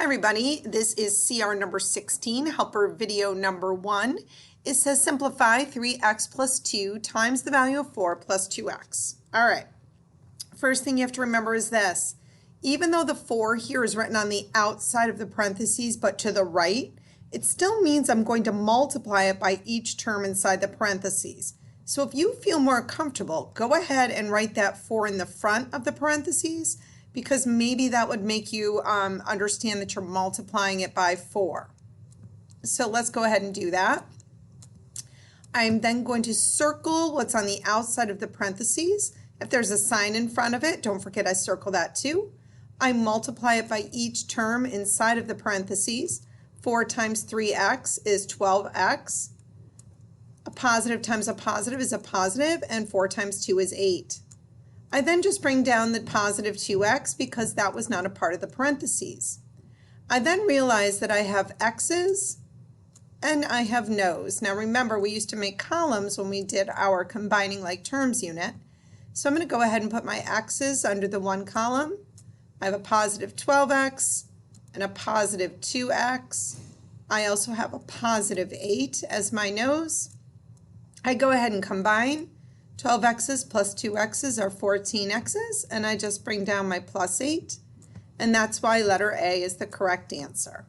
everybody, this is CR number 16, helper video number 1. It says simplify 3x plus 2 times the value of 4 plus 2x. All right, first thing you have to remember is this. Even though the 4 here is written on the outside of the parentheses but to the right, it still means I'm going to multiply it by each term inside the parentheses. So if you feel more comfortable, go ahead and write that 4 in the front of the parentheses, because maybe that would make you understand that you're multiplying it by 4. So let's go ahead and do that. I'm then going to circle what's on the outside of the parentheses. If there's a sign in front of it, don't forget I circle that too. I multiply it by each term inside of the parentheses. 4 times 3x is 12x. A positive times a positive is a positive, and 4 times 2 is 8. I then just bring down the positive 2x because that was not a part of the parentheses. I then realize that I have x's and I have no's. Now remember, we used to make columns when we did our combining like terms unit. So I'm going to go ahead and put my x's under the one column. I have a positive 12x and a positive 2x. I also have a positive 8 as my no's. I go ahead and combine. 12x's plus 2x's are 14x's, and I just bring down my plus 8, and that's why letter A is the correct answer.